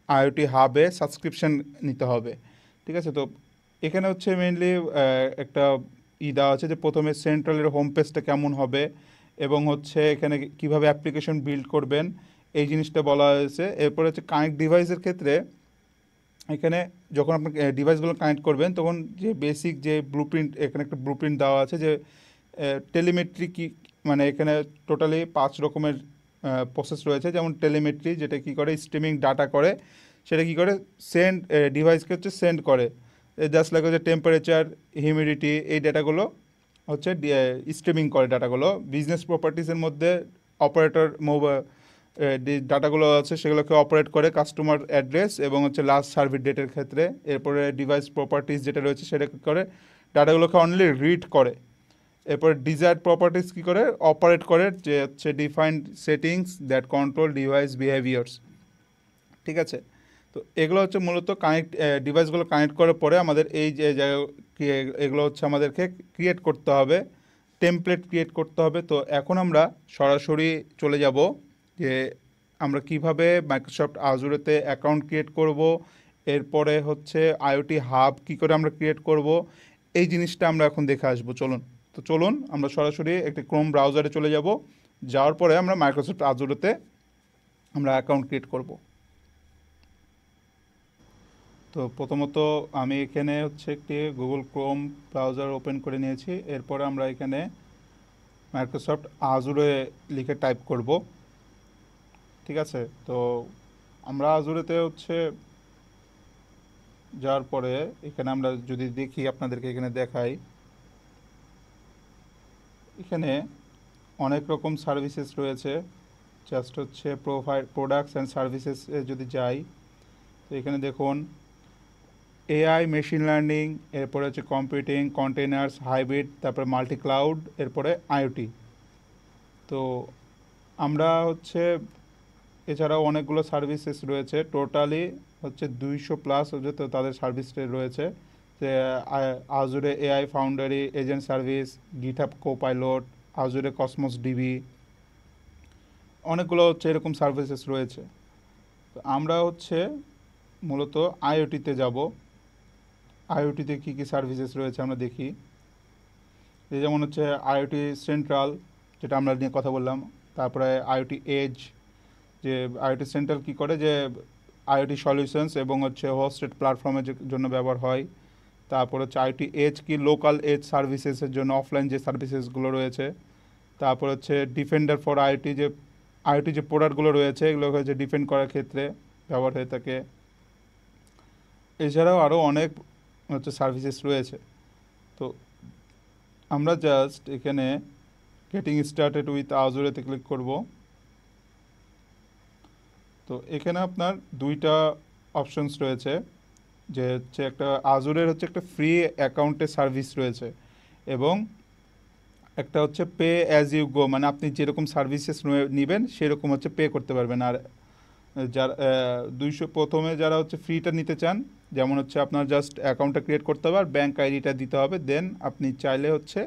আইওটি হাবে সাবস্ক্রিপশন নিতে হবে। ঠিক আছে, তো এখানে হচ্ছে মেইনলি একটা দেওয়া আছে যে প্রথমে সেন্ট্রালের হোম পেজটা কেমন হবে এবং হচ্ছে এখানে কিভাবে অ্যাপ্লিকেশন বিল্ড করবেন এই জিনিসটা বলা হয়েছে। এরপরে হচ্ছে কানেক্ট ডিভাইসের ক্ষেত্রে এখানে যখন আপনি ডিভাইসগুলো কানেক্ট করবেন তখন যে বেসিক যে ব্লুপ্রিন্ট, এখানে একটা ব্লুপ্রিন্ট দেওয়া আছে যে টেলিমেট্রি কি, মানে এখানে টোটালি 5 রকমের প্রসেস রয়েছে। যেমন টেলিমেট্রি যেটা কি করে স্ট্রিমিং ডাটা করে, সেটা কি করে সেন্ড ডিভাইসকে হচ্ছে সেন্ড করে, জাস্ট লাইক হচ্ছে টেম্পারেচার, হিউমিডিটি, এই ডাটাগুলো হচ্ছে স্ট্রিমিং করে ডাটাগুলো। বিজনেস প্রপার্টিসের মধ্যে অপারেটর ডাটাগুলো আছে সেগুলোকে অপারেট করে কাস্টমার অ্যাড্রেস এবং হচ্ছে লাস্ট সার্ভিস ডেটের ক্ষেত্রে। এরপরে ডিভাইস প্রপার্টিস যেটা রয়েছে সেটা কী করে ডাটাগুলোকে অনলি রিড করে। এরপরে ডিজায়ার্ড প্রপার্টিস কী করে অপারেট করে, যে হচ্ছে defined settings that control device behaviours. ঠিক আছে, তো এগুলো হচ্ছে মূলত কানেক্ট ডিভাইসগুলো কানেক্ট করার পরে আমাদের এই যে জায়গা এগুলো হচ্ছে আমাদেরকে ক্রিয়েট করতে হবে, টেমপ্লেট ক্রিয়েট করতে হবে। তো এখন আমরা সরাসরি চলে যাব যে আমরা কিভাবে মাইক্রোসফট আজুরেতে অ্যাকাউন্ট ক্রিয়েট করব, এরপরে হচ্ছে আইওটি হাব কী করে আমরা ক্রিয়েট করব, এই জিনিসটা আমরা এখন দেখে আসবো। চলুন আমরা সরাসরি একটি ক্রোম ব্রাউজারে চলে যাব, যাওয়ার পরে আমরা মাইক্রোসফট আজুরেতে আমরা অ্যাকাউন্ট ক্রিয়েট করব। তো প্রথমত আমি এখানে হচ্ছে একটি গুগল ক্রোম ব্রাউজার ওপেন করে নিয়েছি। এরপরে আমরা এখানে মাইক্রোসফট আজুরে লিখে টাইপ করব। ঠিক আছে, তো আমরা আজুরেতে হচ্ছে যাওয়ার পরে এখানে আমরা যদি দেখি, আপনাদেরকে এখানে দেখাই, এখানে অনেক রকম সার্ভিসেস রয়েছে। জাস্ট হচ্ছে প্রোডাক্টস অ্যান্ড সার্ভিসেস যদি যাই, তো এখানে দেখুন এআই, মেশিন লার্নিং, এরপরে হচ্ছে কম্পিউটিং, কন্টেনার্স, হাইব্রিড, তারপরে মাল্টি ক্লাউড, এরপরে আইওটি। তো আমরা হচ্ছে এছাড়াও অনেকগুলো সার্ভিসেস রয়েছে, টোটালি হচ্ছে 200+ তো তাদের সার্ভিস রয়েছে, যে Azure AI foundry, agent service, GitHub Copilot, Azure Cosmos DB, অনেকগুলো হচ্ছে এরকম সার্ভিসেস রয়েছে। তো আমরা হচ্ছে মূলত আইওটিতে যাব। আইওটিতে কী কী সার্ভিসেস রয়েছে আমরা দেখি। যেমন হচ্ছে আইওটি সেন্ট্রাল, যেটা আমরা নিয়ে কথা বললাম, তারপরে আইওটি এজ, যে আইওটি সেন্ট্রাল কী করে, যে আইওটি সলিউশনস এবং হচ্ছে হোস্টেড প্ল্যাটফর্মের জন্য ব্যবহার হয়। তারপর হচ্ছে আইওটি এজ কি লোকাল এজ সার্ভিসেসের জন্য অফলাইন যে সার্ভিসেসগুলো রয়েছে। তারপর হচ্ছে ডিফেন্ডার ফর আইওটি, যে আইওটি যে প্রোডাক্টগুলো রয়েছে এগুলো হচ্ছে ডিফেন্ড করার ক্ষেত্রে ব্যবহার হয়ে থাকে। এছাড়াও আরও অনেক হচ্ছে সার্ভিসেস রয়েছে। তো আমরা জাস্ট এখানে গেটিং স্টার্টেড উইথ আজুরেতে ক্লিক করব। তো এখানে আপনার দুইটা অপশনস রয়েছে, যে হচ্ছে একটা আজুরের হচ্ছে একটা ফ্রি অ্যাকাউন্টের সার্ভিস রয়েছে এবং একটা হচ্ছে পে অ্যাজ ইউ গো, মানে আপনি যেরকম সার্ভিসেস নেবেন সেরকম হচ্ছে পে করতে পারবেন। আর যারা 200 প্রথমে যারা হচ্ছে ফ্রিটা নিতে চান, যেমন হচ্ছে আপনার জাস্ট অ্যাকাউন্টটা ক্রিয়েট করতে হবে আর ব্যাঙ্ক আইডিটা দিতে হবে, দেন আপনি চাইলে হচ্ছে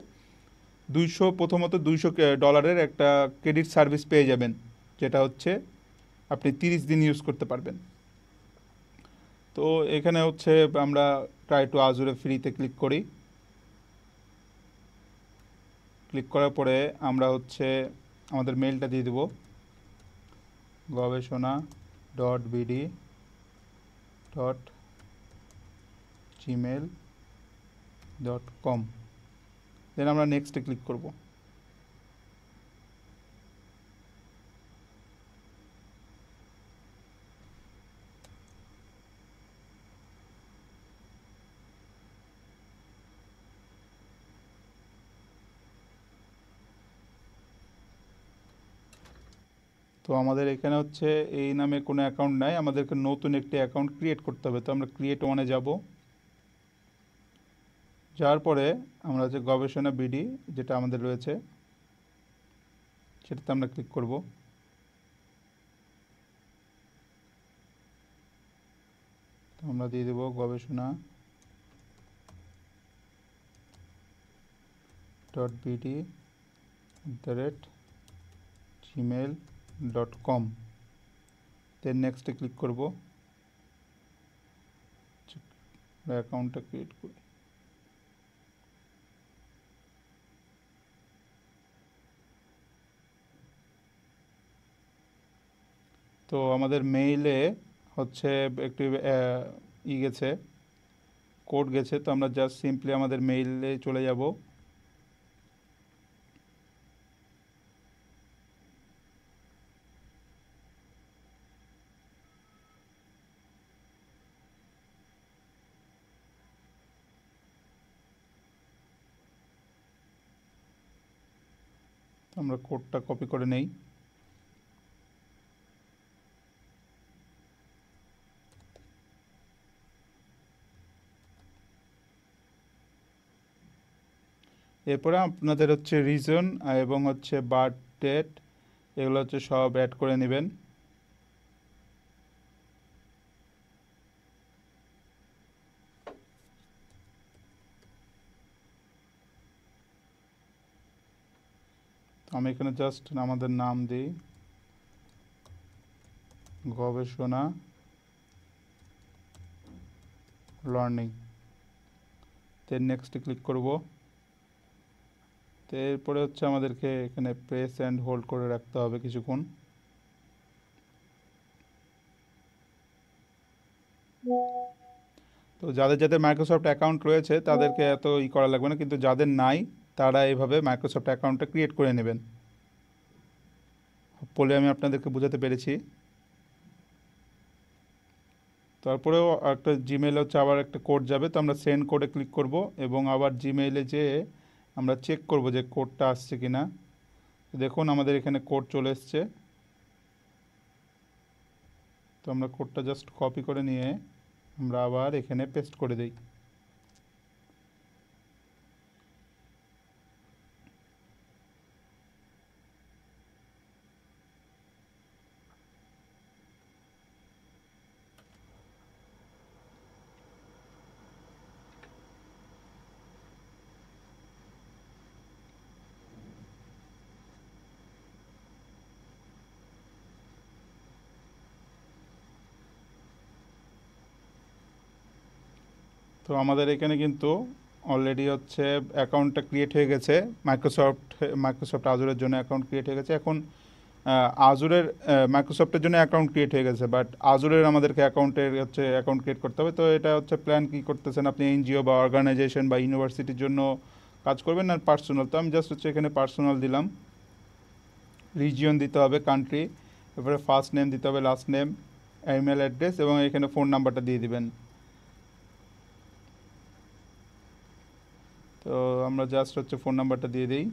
200 প্রথমত $200 একটা ক্রেডিট সার্ভিস পেয়ে যাবেন, যেটা হচ্ছে আপনি 30 দিন ইউজ করতে পারবেন। তো এখানে হচ্ছে আমরা ট্রাই টু আজুরে ফ্রিতে ক্লিক করি। ক্লিক করার পরে আমরা হচ্ছে আমাদের মেলটা দিয়ে দেবো, gobeshona.bd.gmail.com। দেন আমরা নেক্সটে ক্লিক করব। তো আমাদের এখানে হচ্ছে এই নামে কোনো অ্যাকাউন্ট নাই, আমাদেরকে নতুন একটি অ্যাকাউন্ট ক্রিয়েট করতে হবে। তো আমরা ক্রিয়েট ওয়ানে যাব, যাওয়ার পরে আমরা হচ্ছে গবেষণা বিডি যেটা আমাদের রয়েছে সেটাতে আমরা ক্লিক করব। তো আমরা দিয়ে দেবো gobeshona.bd@gmail.com। দেন নেক্সটে ক্লিক করব, অ্যাকাউন্টটা ক্রিয়েট করি। তো আমাদের মেইলে হচ্ছে একটি গেছে, কোড গেছে। তো আমরা জাস্ট সিম্পলি আমাদের মেইলে চলে যাব। তো আমরা কোডটা কপি করে নেই। এরপরে আপনাদের হচ্ছে রিজন এবং হচ্ছে বার্থ ডেট, এগুলো হচ্ছে সব অ্যাড করে নেবেন। তো আমি এখানে জাস্ট আমাদের নাম দিই, গবেষণা লার্নিং। দেন নেক্সটে ক্লিক করব। তো এরপরে হচ্ছে আমাদেরকে এখানে প্রেস অ্যান্ড হোল্ড করে রাখতে হবে কিছুক্ষণ। তো যাদের যাদের মাইক্রোসফট অ্যাকাউন্ট রয়েছে তাদেরকে এত করা লাগবে না, কিন্তু যাদের নাই তারা এইভাবে মাইক্রোসফট অ্যাকাউন্টটা ক্রিয়েট করে নেবেন। বলে আমি আপনাদেরকে বোঝাতে পেরেছি। তারপরেও একটা জিমেইলে হচ্ছে আবার একটা কোড যাবে, তো আমরা সেন্ড কোডে ক্লিক করব এবং আবার জিমেইলে যেয়ে আমরা চেক করব যে কোডটা আসছে কি না। দেখুন আমাদের এখানে কোড চলে এসছে। তো আমরা কোডটা জাস্ট কপি করে নিয়ে আমরা আবার এখানে পেস্ট করে দিই। তো আমাদের এখানে কিন্তু অলরেডি হচ্ছে অ্যাকাউন্টটা ক্রিয়েট হয়ে গেছে, মাইক্রোসফট আজুরের জন্য অ্যাকাউন্ট ক্রিয়েট হয়ে গেছে। এখন আজুরের মাইক্রোসফটের জন্য অ্যাকাউন্ট ক্রিয়েট হয়ে গেছে, বাট আজুরের আমাদেরকে অ্যাকাউন্ট ক্রিয়েট করতে হবে। তো এটা হচ্ছে প্ল্যান কী করতেছেন আপনি, এনজিও বা অর্গানাইজেশন বা ইউনিভার্সিটির জন্য কাজ করবেন না পার্সোনাল? তো আমি জাস্ট হচ্ছে এখানে পার্সোনাল দিলাম। রিজিয়ন দিতে হবে, কান্ট্রি, এরপরে ফার্স্ট নেম দিতে হবে, লাস্ট নেম, ইমেল অ্যাড্রেস এবং এখানে ফোন নাম্বারটা দিয়ে দিবেন। তো আমরা জাস্ট হচ্ছে ফোন নাম্বারটা দিয়ে দিই।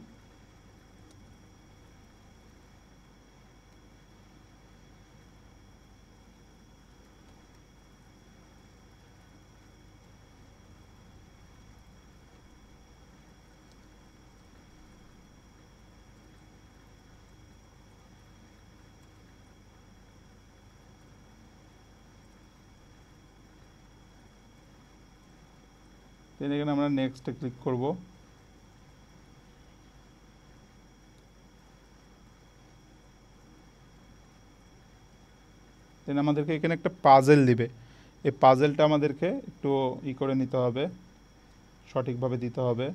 দেন এখানে আমরা নেক্সটে ক্লিক করব। দেন আমাদেরকে এখানে একটা পাজেল দিবে, এই পাজেলটা আমাদেরকে একটু করে নিতে হবে, সঠিকভাবে দিতে হবে।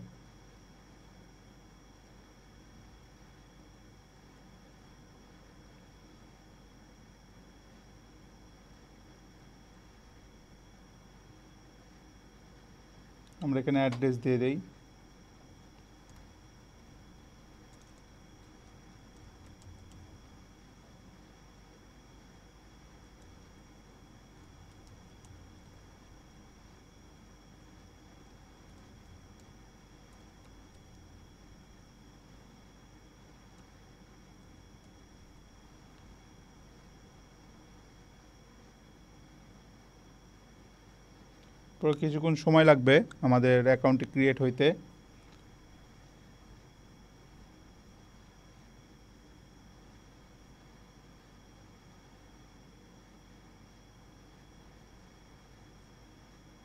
আমরা এখানে অ্যাড্রেস দিয়ে দেই। পরে কিছুক্ষণ সময় লাগবে আমাদের অ্যাকাউন্টটি ক্রিয়েট হইতে।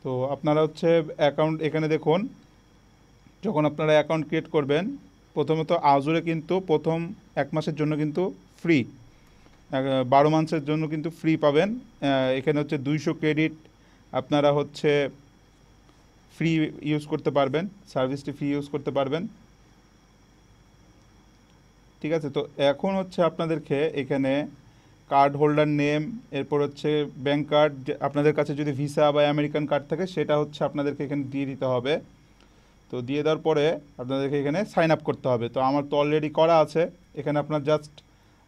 তো আপনারা হচ্ছে অ্যাকাউন্ট এখানে দেখুন, যখন আপনারা অ্যাকাউন্ট ক্রিয়েট করবেন প্রথমত আজুরে কিন্তু প্রথম 1 মাসের জন্য কিন্তু ফ্রি, 12 মাসের জন্য কিন্তু ফ্রি পাবেন। এখানে হচ্ছে 200 ক্রেডিট আপনারা হচ্ছে ফ্রি ইউজ করতে পারবেন, সার্ভিসটি ফ্রি ইউজ করতে পারবেন। ঠিক আছে, তো এখন হচ্ছে আপনাদেরকে এখানে কার্ড হোল্ডার নেম, এরপর হচ্ছে ব্যাংক কার্ড, আপনাদের কাছে যদি ভিসা বা আমেরিকান কার্ড থাকে সেটা হচ্ছে আপনাদেরকে এখানে দিয়ে দিতে হবে। তো দিয়ে দেওয়ার পরে আপনাদেরকে এখানে সাইন আপ করতে হবে। তো আমার তো অলরেডি করা আছে, এখানে আপনার জাস্ট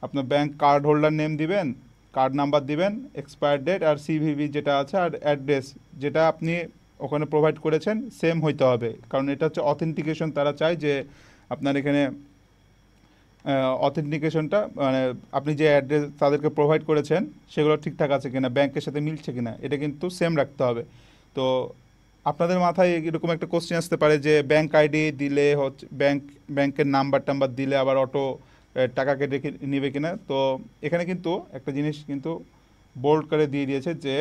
আপনার ব্যাংক কার্ড হোল্ডার নেম দিবেন, কার্ড নাম্বার দিবেন, এক্সপায়ার ডেট আর সিভিভি যেটা আছে আর অ্যাড্রেস যেটা আপনি ওখানে প্রোভাইড করেছেন সেম হইতে হবে, কারণ এটা হচ্ছে অথেন্টিকেশন, তারা চায় যে আপনার এখানে অথেন্টিকেশনটা মানে আপনি যে অ্যাড্রেস তাদেরকে প্রোভাইড করেছেন সেগুলো ঠিকঠাক আছে কিনা, ব্যাংকের সাথে মিলছে কিনা, এটা কিন্তু সেম রাখতে হবে। তো আপনাদের মাথায় এরকম একটা কোশ্চেন আসতে পারে যে ব্যাংক আইডি দিলে হচ্ছে ব্যাংকের নাম্বার টাম্বার দিলে আবার অটো টাকা কেটে নেবে কিনা। তো এখানে কিন্তু একটা জিনিস কিন্তু বোল্ড করে দিয়ে দিয়েছে যে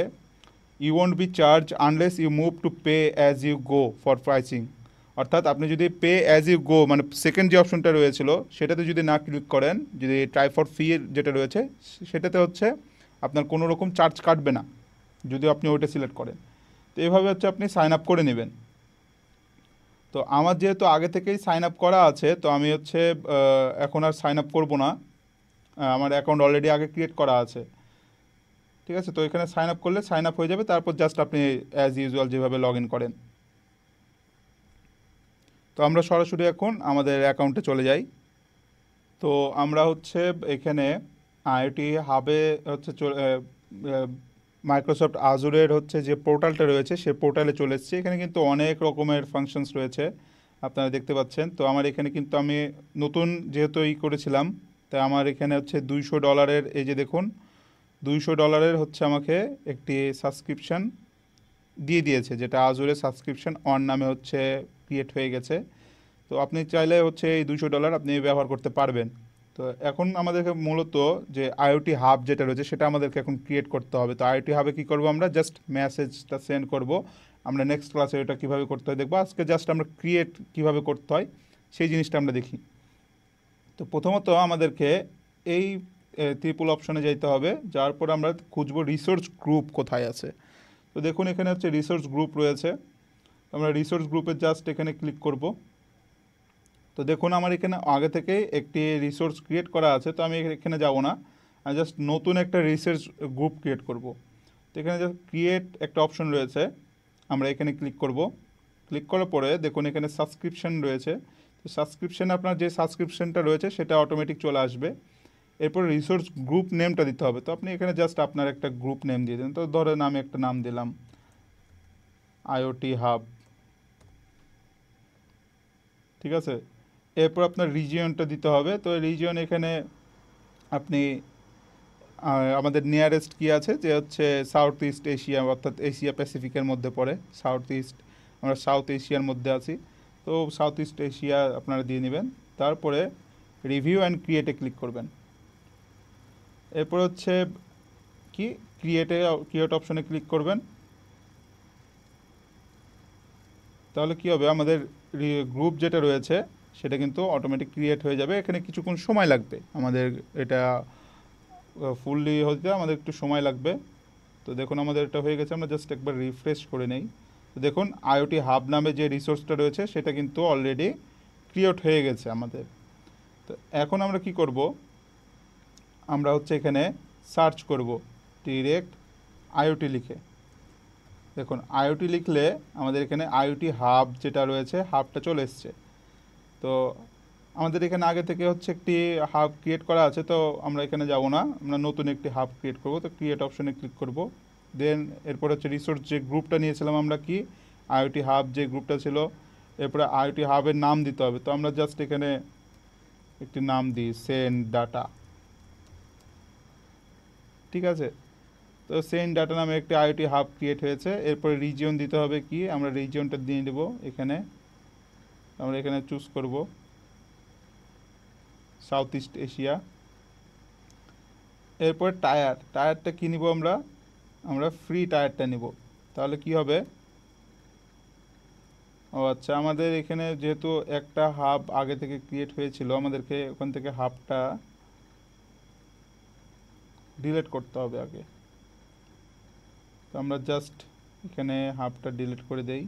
you won't be charge unless you move to pay as you go for pricing. অর্থাৎ আপনি যদি পে অ্যাজ ইউ গো মানে সেকেন্ড যে অপশনটা রয়েছিল সেটাতে যদি না ক্লিক করেন, যদি ট্রাই ফর ফি যেটা রয়েছে সেটাতে হচ্ছে আপনার কোনো রকম চার্জ কাটবে না যদি আপনি ওইটা সিলেক্ট করেন। তো এইভাবে হচ্ছে আপনি সাইন আপ করে নেবেন। তো আমার যেহেতু আগে থেকেই সাইন আপ করা আছে তো আমি হচ্ছে এখন আর সাইন আপ করবো না, আমার অ্যাকাউন্ট অলরেডি আগে ক্রিয়েট করা আছে। ঠিক আছে, তো এখানে সাইন আপ করলে সাইন আপ হয়ে যাবে, তারপর জাস্ট আপনি অ্যাজ ইউজুয়াল যেভাবে লগ ইন করেন। তো আমরা সরাসরি এখন আমাদের অ্যাকাউন্টে চলে যাই। তো আমরা হচ্ছে এখানে আইওটি হাবে হচ্ছে মাইক্রোসফট আজুরের হচ্ছে যে পোর্টালটা রয়েছে সে পোর্টালে চলে এসেছি। এখানে কিন্তু অনেক রকমের ফাংশনস রয়েছে আপনারা দেখতে পাচ্ছেন। তো আমার এখানে কিন্তু আমি নতুন যেহেতু করেছিলাম, তাই আমার এখানে হচ্ছে $200 এই যে দেখুন $200 হচ্ছে আমাকে একটি সাবস্ক্রিপশান দিয়ে দিয়েছে, যেটা আজুরে সাবস্ক্রিপশান অন নামে হচ্ছে ক্রিয়েট হয়ে গেছে। তো আপনি চাইলে হচ্ছে এই $200 আপনি ব্যবহার করতে পারবেন। তো এখন আমাদেরকে মূলত যে আইওটি হাব যেটা রয়েছে সেটা আমাদেরকে এখন ক্রিয়েট করতে হবে। তো আইওটি হাবে কী করবো, আমরা জাস্ট মেসেজটা সেন্ড করব। আমরা নেক্সট ক্লাসে এটা কীভাবে করতে হয় দেখবো, আজকে জাস্ট আমরা ক্রিয়েট কীভাবে করতে হয় সেই জিনিসটা আমরা দেখি। তো প্রথমত আমাদেরকে এই ট্রিপল অপশনে যেতে হবে, যার পর আমরা খুঁজবো রিসোর্স গ্রুপ কোথায় আছে। তো দেখুন এখানে হচ্ছে রিসোর্স গ্রুপ রয়েছে, আমরা রিসোর্স গ্রুপে জাস্ট এখানে ক্লিক করব। তো দেখুন আমার এখানে আগে থেকে একটি রিসোর্স ক্রিয়েট করা আছে, তো আমি এখানে যাব না, আমি জাস্ট নতুন একটা রিসোর্স গ্রুপ ক্রিয়েট করব। তো এখানে জাস্ট ক্রিয়েট একটা অপশন রয়েছে, আমরা এখানে ক্লিক করব। ক্লিক করার পরে দেখুন এখানে সাবস্ক্রিপশন রয়েছে, তো সাবস্ক্রিপশানে আপনার যে সাবস্ক্রিপশনটা রয়েছে সেটা অটোমেটিক চলে আসবে। এরপর রিসোর্স গ্রুপ নেমটা দিতে হবে, তো আপনি এখানে জাস্ট আপনার একটা গ্রুপ নেম দিয়ে দেন। তো ধরেন আমি একটা নাম দিলাম আইওটি হাব। ঠিক আছে, এরপর আপনার রিজিয়নটা দিতে হবে। তো রিজিয়ন এখানে আপনি আমাদের নিয়ারেস্ট কী আছে যে হচ্ছে সাউথ ইস্ট এশিয়া, অর্থাৎ এশিয়া প্যাসিফিকের মধ্যে পড়ে সাউথ ইস্ট, আমরা সাউথ এশিয়ার মধ্যে আছি। তো সাউথ ইস্ট এশিয়া আপনারা দিয়ে নেবেন। তারপরে রিভিউ অ্যান্ড ক্রিয়েটে ক্লিক করবেন। এরপর হচ্ছে কি ক্রিয়েট অপশনে ক্লিক করবেন। তো তাহলে কি হবে, আমাদের গ্রুপ যেটা রয়েছে সেটা কিন্তু অটোমেটিক ক্রিয়েট হয়ে যাবে। এখানে কিছুক্ষণ সময় লাগবে আমাদের এটা ফুললি হতে, আমাদের একটু সময় লাগবে। তো দেখুন আমাদের এটা হয়ে গেছে, আমরা জাস্ট একবার রিফ্রেশ করে নেই। তো দেখুন আইওটি হাব নামে যে রিসোর্সটা রয়েছে সেটা কিন্তু অলরেডি ক্রিয়েট হয়ে গেছে আমাদের। তো এখন আমরা কি করব, আমরা হচ্ছে এখানে সার্চ করব ডিরেক্ট আইওটি লিখে। দেখুন আইওটি লিখলে আমাদের এখানে আইওটি হাব যেটা রয়েছে হাবটা চলে এসছে। তো আমাদের এখানে আগে থেকে হচ্ছে একটি হাব ক্রিয়েট করা আছে, তো আমরা এখানে যাব না, আমরা নতুন একটি হাব ক্রিয়েট করব। তো ক্রিয়েট অপশনে ক্লিক করব। দেন এরপর হচ্ছে রিসোর্স যে গ্রুপটা নিয়েছিলাম আমরা, কি আইওটি হাব যে গ্রুপটা ছিল, এরপরে আইওটি হাবের নাম দিতে হবে। তো আমরা জাস্ট এখানে একটি নাম দিই সেন্ড ডাটা, ঠিক আছে। তো সেন্ড ডাটা নামে একটি আইওটি হাব ক্রিয়েট হয়েছে। এরপরে রিজিয়ন দিতে হবে, কি আমরা রিজিয়নটা দিয়ে দেবো এখানে, আমরা এখানে চুজ করব সাউথ ইস্ট এশিয়া। এরপর টায়ারটা কী নিব, আমরা আমরা ফ্রি টায়ারটা নিব। তাহলে কি হবে, ও আচ্ছা, আমাদের এখানে যেহেতু একটা হাব আগে থেকে ক্রিয়েট হয়েছিল, আমাদেরকে ওখান থেকে হাবটা ডিলিট করতে হবে আগে। তো আমরা জাস্ট এখানে হাবটা ডিলিট করে দেই।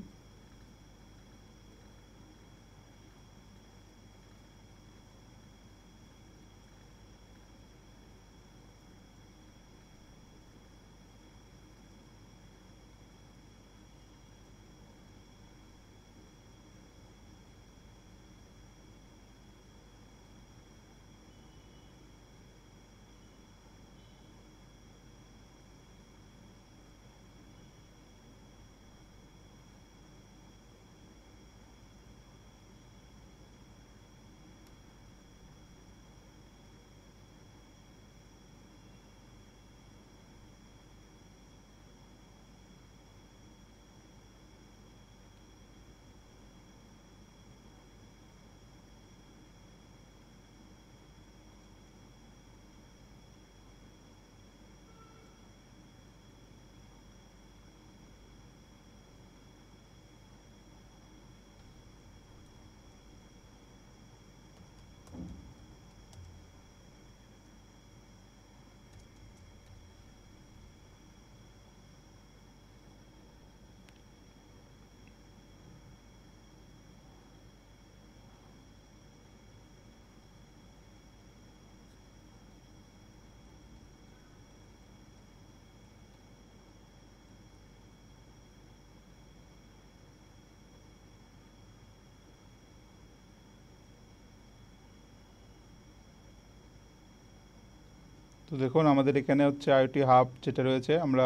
তো দেখুন আমাদের এখানে হচ্ছে আইওটি হাব যেটা রয়েছে আমরা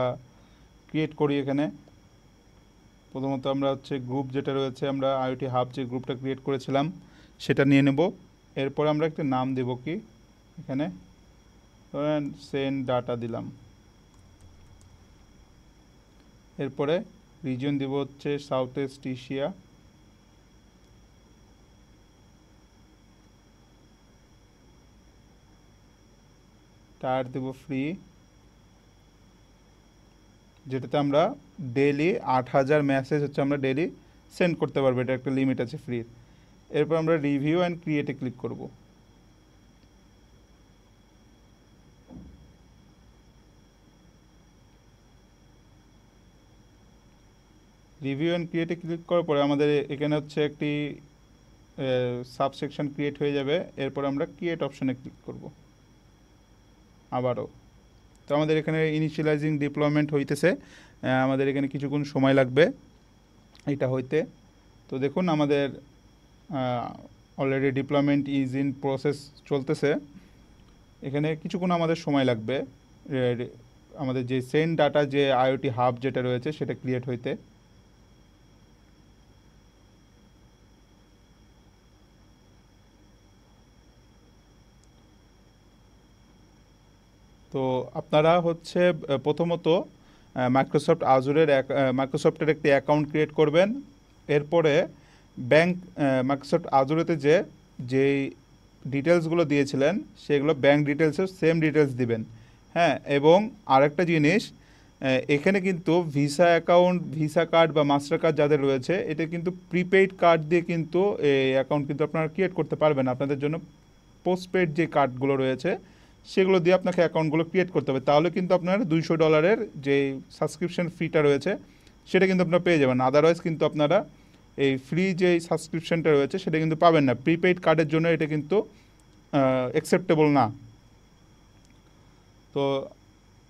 ক্রিয়েট করি। এখানে প্রথমত আমরা হচ্ছে গ্রুপ যেটা রয়েছে, আমরা আইওটি হাব যে গ্রুপটা ক্রিয়েট করেছিলাম সেটা নিয়ে নেব। এরপর আমরা একটা নাম দেব, কি এখানে ধরেন সেন্ড ডাটা দিলাম। এরপরে রিজন দিব হচ্ছে সাউথ ইস্ট এশিয়া। টায়ার দেব ফ্রি, যেটাতে আমরা ডেইলি 8000 মেসেজ হচ্ছে আমরা ডেইলি সেন্ড করতে পারবো, এটা একটা লিমিট আছে ফ্রির। এরপর আমরা রিভিউ অ্যান্ড ক্রিয়েটে ক্লিক করব। রিভিউ অ্যান্ড ক্রিয়েটে ক্লিক করার পরে আমাদের এখানে হচ্ছে একটি সাবসেকশন ক্রিয়েট হয়ে যাবে। এরপর আমরা ক্রিয়েট অপশনে ক্লিক করব আবারও। তো আমাদের এখানে ইনিশিয়ালাইজিং ডিপ্লয়মেন্ট হইতেছে, আমাদের এখানে কিছুক্ষণ সময় লাগবে এটা হইতে। তো দেখুন আমাদের already deployment is in process চলতেছে। এখানে কিছুক্ষণ আমাদের সময় লাগবে আমাদের যে সেন্ড ডাটা যে আইওটি হাব যেটা রয়েছে সেটা ক্রিয়েট হইতে। তো আপনারা হচ্ছে প্রথমত মাইক্রোসফটের একটি অ্যাকাউন্ট ক্রিয়েট করবেন। এরপরে মাইক্রোসফট আজুরেতে যেই ডিটেলসগুলো দিয়েছিলেন সেগুলো ব্যাঙ্ক ডিটেলসের সেম ডিটেলস দিবেন। হ্যাঁ, এবং আরেকটা জিনিস, এখানে কিন্তু ভিসা অ্যাকাউন্ট, ভিসা কার্ড বা মাস্টার কার্ড যাদের রয়েছে, এটা কিন্তু প্রিপেইড কার্ড দিয়ে কিন্তু এই অ্যাকাউন্ট কিন্তু আপনারা ক্রিয়েট করতে পারবেন। আপনাদের জন্য পোস্টপেড যে কার্ডগুলো রয়েছে সেগুলো দিয়ে আপনাকে অ্যাকাউন্টগুলো ক্রিয়েট করতে হবে, তাহলে কিন্তু আপনার $200 যে সাবস্ক্রিপশন ফিটা রয়েছে সেটা কিন্তু আপনারা পেয়ে যাবেন। আদারওয়াইজ কিন্তু আপনারা এই ফ্রি যে সাবস্ক্রিপশনটা রয়েছে সেটা কিন্তু পাবেন না। প্রিপেইড কার্ডের জন্য এটা কিন্তু অ্যাকসেপ্টেবল না। তো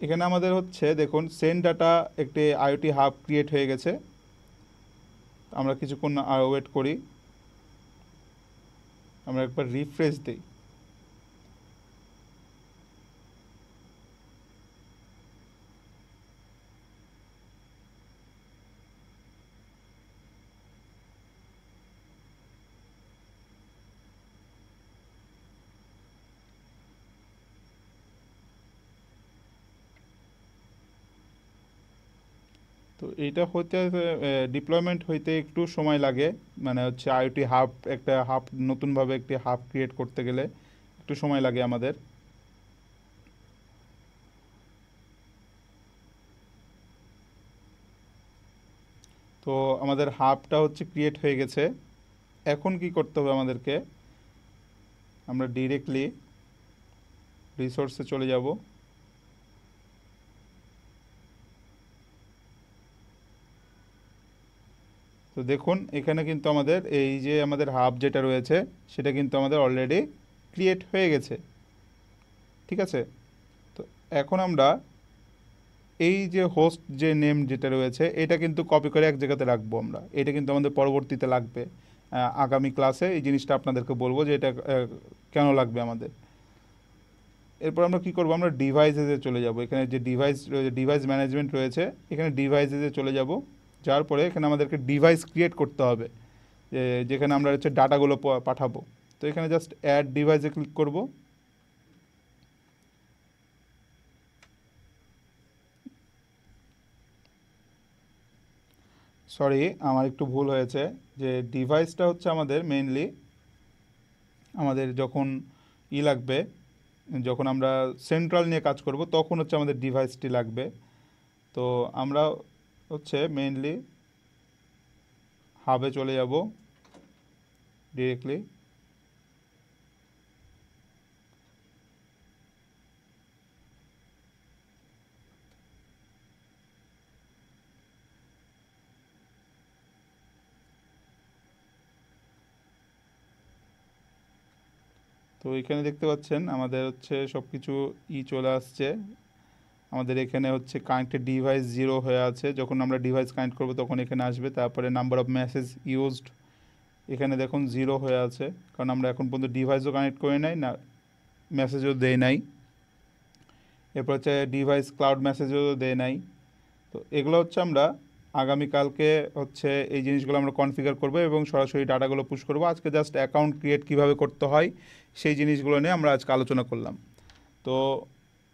এখানে আমাদের হচ্ছে দেখুন সেন্ড ডাটা একটি আইওটি হাব ক্রিয়েট হয়ে গেছে। আমরা কিছুক্ষণ আর ওয়েট করি, আমরা একবার রিফ্রেশ দিই। তো এইটা হতে ডিপ্লয়মেন্ট হইতে একটু সময় লাগে, মানে হচ্ছে আইওটি হাব, একটা হাব নতুনভাবে একটি হাব ক্রিয়েট করতে গেলে একটু সময় লাগে আমাদের। তো আমাদের হাবটা হচ্ছে ক্রিয়েট হয়ে গেছে। এখন কি করতে হবে আমাদেরকে, আমরা ডিরেক্টলি রিসোর্সে চলে যাব। তো দেখুন এখানে কিন্তু আমাদের এই যে আমাদের হাব যেটা রয়েছে সেটা কিন্তু আমাদের অলরেডি ক্রিয়েট হয়ে গেছে, ঠিক আছে। তো এখন আমরা এই যে হোস্ট যে নেম যেটা রয়েছে এটা কিন্তু কপি করে এক জায়গাতে রাখবো আমরা, এটা কিন্তু আমাদের পরবর্তীতে লাগবে। আগামী ক্লাসে এই জিনিসটা আপনাদেরকে বলবো যে এটা কেন লাগবে আমাদের। এরপর আমরা কি করব, আমরা ডিভাইসেসে চলে যাব। এখানে যে ডিভাইস ম্যানেজমেন্ট রয়েছে, এখানে ডিভাইসেসে চলে যাব। যাওয়ার পরে এখানে আমাদেরকে ডিভাইস ক্রিয়েট করতে হবে, যেখানে আমরা হচ্ছে ডাটাগুলো পাঠাবো। তো এখানে জাস্ট অ্যাড ডিভাইসে ক্লিক করব। সরি, আমার একটু ভুল হয়েছে, যে ডিভাইসটা হচ্ছে আমাদের মেইনলি আমাদের যখন লাগবে, যখন আমরা সেন্ট্রাল নিয়ে কাজ করব তখন হচ্ছে আমাদের ডিভাইসটি লাগবে। তো আমরা হচ্ছে মেইনলি হাবে চলে যাব ডিরেক্টলি। তো এখানে দেখতে পাচ্ছেন আমাদের হচ্ছে সব কিছু চলে আসছে। আমাদের এখানে হচ্ছে কানেক্টেড ডিভাইস 0 হয়ে আছে, যখন আমরা ডিভাইস কানেক্ট করব তখন এখানে আসবে। তারপরে নাম্বার অফ মেসেজ ইউজড এখানে দেখুন 0 হয়ে আছে, কারণ আমরা এখন পর্যন্ত ডিভাইসও কানেক্ট করে নাই, না মেসেজও দেয় নাই। এরপর হচ্ছে ডিভাইস ক্লাউড মেসেজও দেয় নাই। তো এগুলো হচ্ছে আমরা আগামীকালকে হচ্ছে এই জিনিসগুলো আমরা কনফিগার করব এবং সরাসরি ডাটাগুলো পুশ করব। আজকে জাস্ট অ্যাকাউন্ট ক্রিয়েট কীভাবে করতে হয় সেই জিনিসগুলো নিয়ে আমরা আজকে আলোচনা করলাম। তো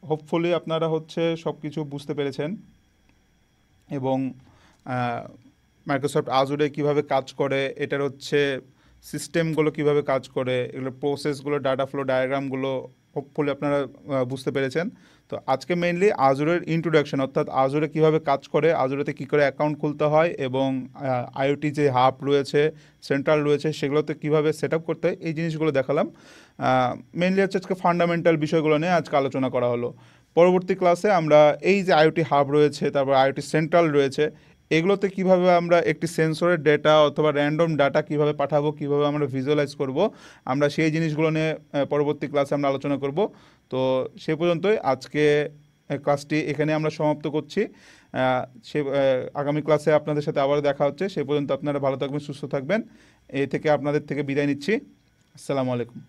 হোপফুলি আপনারা হচ্ছে সব কিছু বুঝতে পেরেছেন এবং মাইক্রোসফট আজুরে কীভাবে কাজ করে, এটার হচ্ছে সিস্টেমগুলো কীভাবে কাজ করে, এগুলো প্রসেসগুলো, ডাটা ফ্লো ডায়াগ্রামগুলো হোপফুলি আপনারা বুঝতে পেরেছেন। তো আজকে মেইনলি আজুরের ইন্ট্রোডাকশন, অর্থাৎ আজুরে কীভাবে কাজ করে, আজুরেতে কী করে অ্যাকাউন্ট খুলতে হয় এবং আইওটি যে হাব রয়েছে, সেন্ট্রাল রয়েছে, সেগুলোতে কীভাবে সেট আপ করতে হয় এই জিনিসগুলো দেখালাম। মেইনলি হচ্ছে আজকে ফান্ডামেন্টাল বিষয়গুলো নিয়ে আজকে আলোচনা করা হলো। পরবর্তী ক্লাসে আমরা এই যে আইওটি হাব রয়েছে, তারপর আইওটি সেন্ট্রাল রয়েছে, এগুলোতে কিভাবে আমরা একটি সেন্সরের ডেটা অথবা র্যান্ডম ডাটা কিভাবে পাঠাবো, কিভাবে আমরা ভিজুয়ালাইজ করব, আমরা সেই জিনিসগুলো নিয়ে পরবর্তী ক্লাসে আমরা আলোচনা করব। তো সে পর্যন্তই আজকে ক্লাসটি এখানে আমরা সমাপ্ত করছি। সে আগামী ক্লাসে আপনাদের সাথে আবারও দেখা হচ্ছে। সে পর্যন্ত আপনারা ভালো থাকবেন, সুস্থ থাকবেন। এই থেকে আপনাদের থেকে বিদায় নিচ্ছি। আসসালামু আলাইকুম।